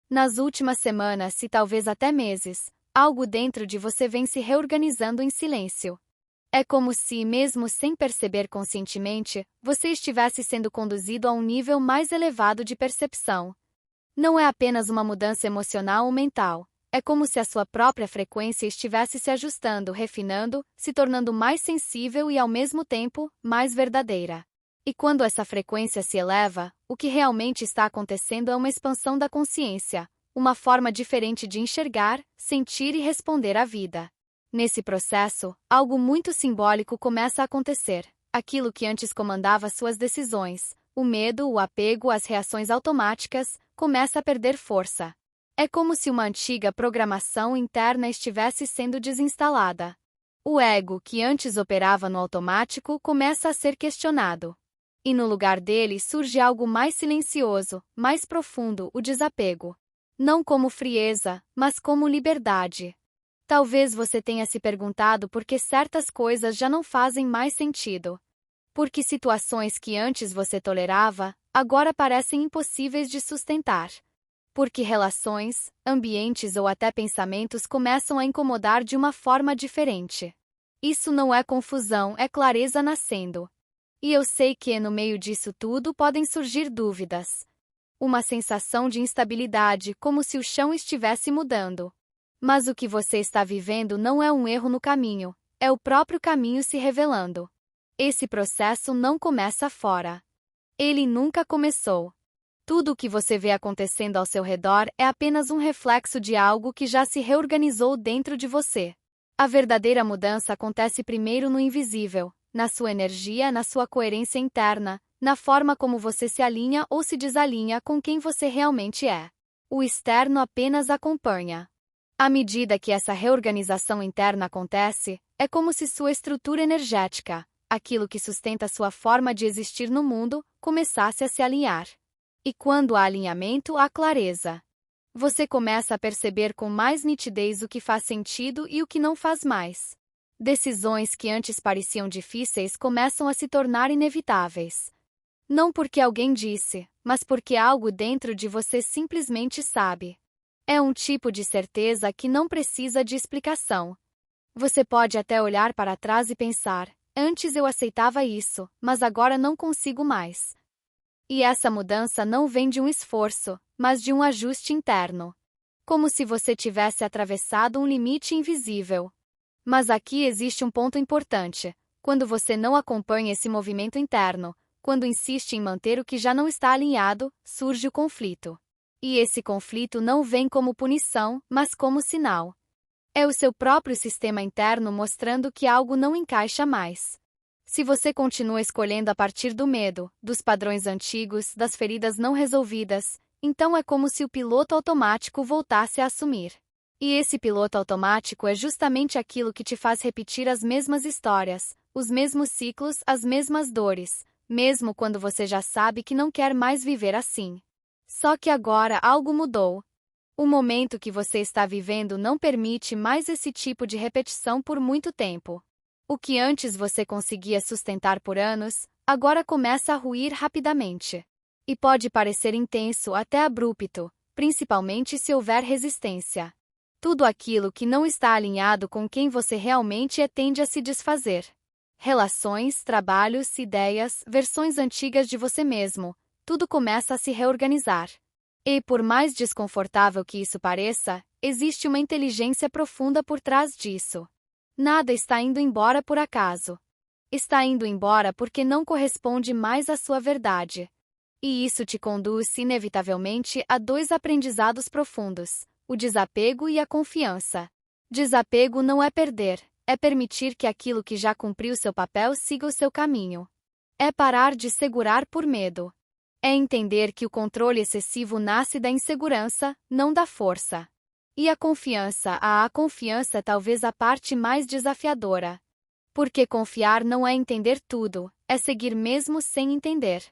Nas últimas semanas, se talvez até meses, algo dentro de você vem se reorganizando em silêncio. É como se, mesmo sem perceber conscientemente, você estivesse sendo conduzido a um nível mais elevado de percepção. Não é apenas uma mudança emocional ou mental. É como se a sua própria frequência estivesse se ajustando, refinando, se tornando mais sensível e, ao mesmo tempo, mais verdadeira. E quando essa frequência se eleva, o que realmente está acontecendo é uma expansão da consciência, uma forma diferente de enxergar, sentir e responder à vida. Nesse processo, algo muito simbólico começa a acontecer. Aquilo que antes comandava suas decisões, o medo, o apego, as reações automáticas, começa a perder força. É como se uma antiga programação interna estivesse sendo desinstalada. O ego, que antes operava no automático, começa a ser questionado. E no lugar dele surge algo mais silencioso, mais profundo, o desapego. Não como frieza, mas como liberdade. Talvez você tenha se perguntado por que certas coisas já não fazem mais sentido. Porque situações que antes você tolerava, agora parecem impossíveis de sustentar. Porque relações, ambientes ou até pensamentos começam a incomodar de uma forma diferente. Isso não é confusão, é clareza nascendo. E eu sei que, no meio disso tudo, podem surgir dúvidas. Uma sensação de instabilidade, como se o chão estivesse mudando. Mas o que você está vivendo não é um erro no caminho, é o próprio caminho se revelando. Esse processo não começa fora. Ele nunca começou. Tudo o que você vê acontecendo ao seu redor é apenas um reflexo de algo que já se reorganizou dentro de você. A verdadeira mudança acontece primeiro no invisível, na sua energia, na sua coerência interna, na forma como você se alinha ou se desalinha com quem você realmente é. O externo apenas acompanha. À medida que essa reorganização interna acontece, é como se sua estrutura energética, aquilo que sustenta sua forma de existir no mundo, começasse a se alinhar. E quando há alinhamento, há clareza. Você começa a perceber com mais nitidez o que faz sentido e o que não faz mais. Decisões que antes pareciam difíceis começam a se tornar inevitáveis. Não porque alguém disse, mas porque algo dentro de você simplesmente sabe. É um tipo de certeza que não precisa de explicação. Você pode até olhar para trás e pensar: antes eu aceitava isso, mas agora não consigo mais. E essa mudança não vem de um esforço, mas de um ajuste interno. Como se você tivesse atravessado um limite invisível. Mas aqui existe um ponto importante. Quando você não acompanha esse movimento interno, quando insiste em manter o que já não está alinhado, surge o conflito. E esse conflito não vem como punição, mas como sinal. É o seu próprio sistema interno mostrando que algo não encaixa mais. Se você continua escolhendo a partir do medo, dos padrões antigos, das feridas não resolvidas, então é como se o piloto automático voltasse a assumir. E esse piloto automático é justamente aquilo que te faz repetir as mesmas histórias, os mesmos ciclos, as mesmas dores, mesmo quando você já sabe que não quer mais viver assim. Só que agora algo mudou. O momento que você está vivendo não permite mais esse tipo de repetição por muito tempo. O que antes você conseguia sustentar por anos, agora começa a ruir rapidamente. E pode parecer intenso até abrupto, principalmente se houver resistência. Tudo aquilo que não está alinhado com quem você realmente é tende a se desfazer. Relações, trabalhos, ideias, versões antigas de você mesmo, tudo começa a se reorganizar. E, por mais desconfortável que isso pareça, existe uma inteligência profunda por trás disso. Nada está indo embora por acaso. Está indo embora porque não corresponde mais à sua verdade. E isso te conduz, inevitavelmente, a dois aprendizados profundos: o desapego e a confiança. Desapego não é perder, é permitir que aquilo que já cumpriu seu papel siga o seu caminho. É parar de segurar por medo. É entender que o controle excessivo nasce da insegurança, não da força. E a confiança é talvez a parte mais desafiadora. Porque confiar não é entender tudo, é seguir mesmo sem entender.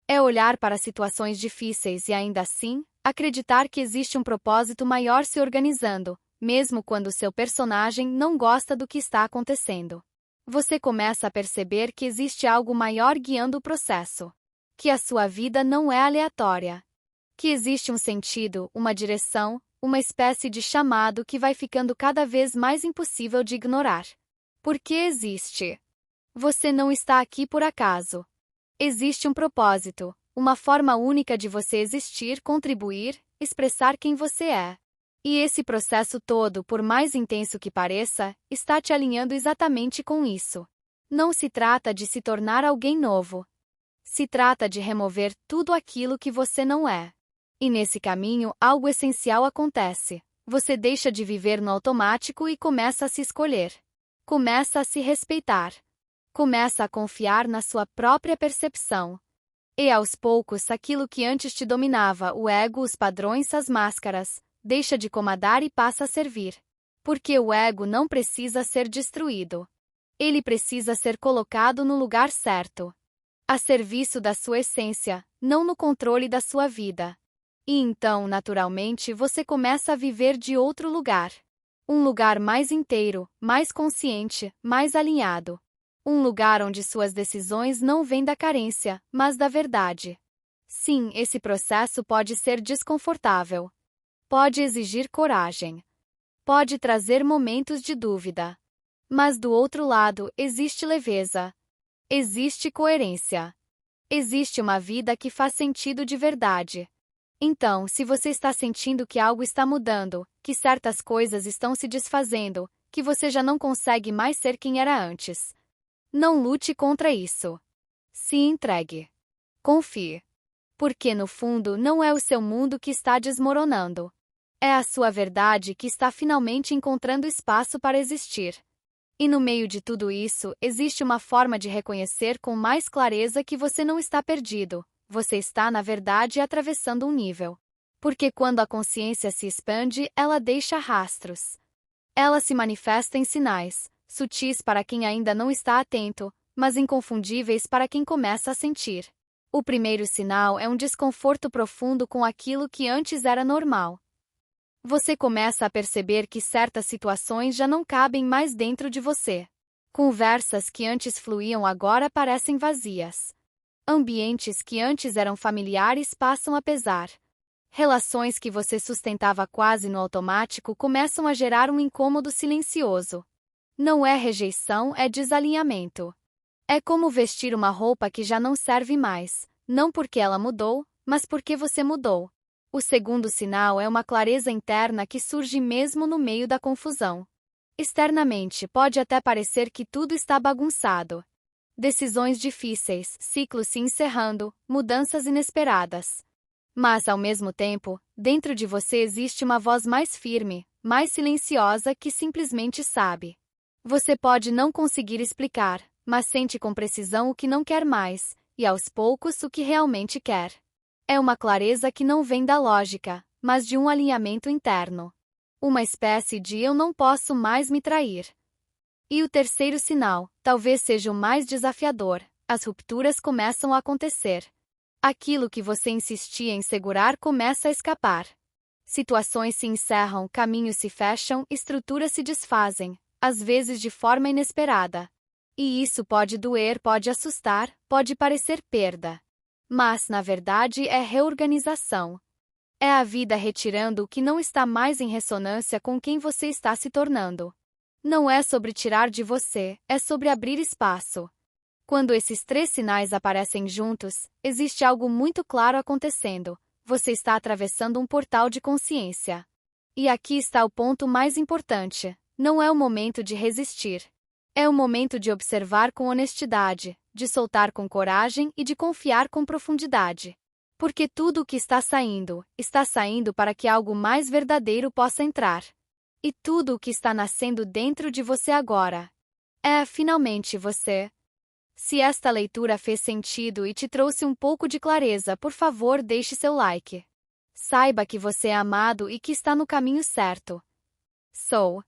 É olhar para situações difíceis e ainda assim, acreditar que existe um propósito maior se organizando, mesmo quando seu personagem não gosta do que está acontecendo. Você começa a perceber que existe algo maior guiando o processo. Que a sua vida não é aleatória. Que existe um sentido, uma direção, uma espécie de chamado que vai ficando cada vez mais impossível de ignorar. Por que existe? Você não está aqui por acaso. Existe um propósito, uma forma única de você existir, contribuir, expressar quem você é. E esse processo todo, por mais intenso que pareça, está te alinhando exatamente com isso. Não se trata de se tornar alguém novo. Se trata de remover tudo aquilo que você não é. E nesse caminho, algo essencial acontece. Você deixa de viver no automático e começa a se escolher. Começa a se respeitar. Começa a confiar na sua própria percepção. E aos poucos, aquilo que antes te dominava, o ego, os padrões, as máscaras, deixa de comandar e passa a servir. Porque o ego não precisa ser destruído. Ele precisa ser colocado no lugar certo. A serviço da sua essência, não no controle da sua vida. E então, naturalmente, você começa a viver de outro lugar. Um lugar mais inteiro, mais consciente, mais alinhado. Um lugar onde suas decisões não vêm da carência, mas da verdade. Sim, esse processo pode ser desconfortável. Pode exigir coragem. Pode trazer momentos de dúvida. Mas do outro lado, existe leveza. Existe coerência. Existe uma vida que faz sentido de verdade. Então, se você está sentindo que algo está mudando, que certas coisas estão se desfazendo, que você já não consegue mais ser quem era antes, não lute contra isso. Se entregue. Confie. Porque no fundo não é o seu mundo que está desmoronando. É a sua verdade que está finalmente encontrando espaço para existir. E no meio de tudo isso, existe uma forma de reconhecer com mais clareza que você não está perdido. Você está, na verdade, atravessando um nível. Porque quando a consciência se expande, ela deixa rastros. Ela se manifesta em sinais, sutis para quem ainda não está atento, mas inconfundíveis para quem começa a sentir. O primeiro sinal é um desconforto profundo com aquilo que antes era normal. Você começa a perceber que certas situações já não cabem mais dentro de você. Conversas que antes fluíam agora parecem vazias. Ambientes que antes eram familiares passam a pesar. Relações que você sustentava quase no automático começam a gerar um incômodo silencioso. Não é rejeição, é desalinhamento. É como vestir uma roupa que já não serve mais, não porque ela mudou, mas porque você mudou. O segundo sinal é uma clareza interna que surge mesmo no meio da confusão. Externamente, pode até parecer que tudo está bagunçado. Decisões difíceis, ciclos se encerrando, mudanças inesperadas. Mas, ao mesmo tempo, dentro de você existe uma voz mais firme, mais silenciosa que simplesmente sabe. Você pode não conseguir explicar, mas sente com precisão o que não quer mais, e aos poucos o que realmente quer. É uma clareza que não vem da lógica, mas de um alinhamento interno. Uma espécie de eu não posso mais me trair. E o terceiro sinal, talvez seja o mais desafiador, as rupturas começam a acontecer. Aquilo que você insistia em segurar começa a escapar. Situações se encerram, caminhos se fecham, estruturas se desfazem, às vezes de forma inesperada. E isso pode doer, pode assustar, pode parecer perda. Mas, na verdade, é reorganização. É a vida retirando o que não está mais em ressonância com quem você está se tornando. Não é sobre tirar de você, é sobre abrir espaço. Quando esses três sinais aparecem juntos, existe algo muito claro acontecendo. Você está atravessando um portal de consciência. E aqui está o ponto mais importante. Não é o momento de resistir. É o momento de observar com honestidade, de soltar com coragem e de confiar com profundidade. Porque tudo o que está saindo para que algo mais verdadeiro possa entrar. E tudo o que está nascendo dentro de você agora é, finalmente, você. Se esta leitura fez sentido e te trouxe um pouco de clareza, por favor, deixe seu like. Saiba que você é amado e que está no caminho certo. Sou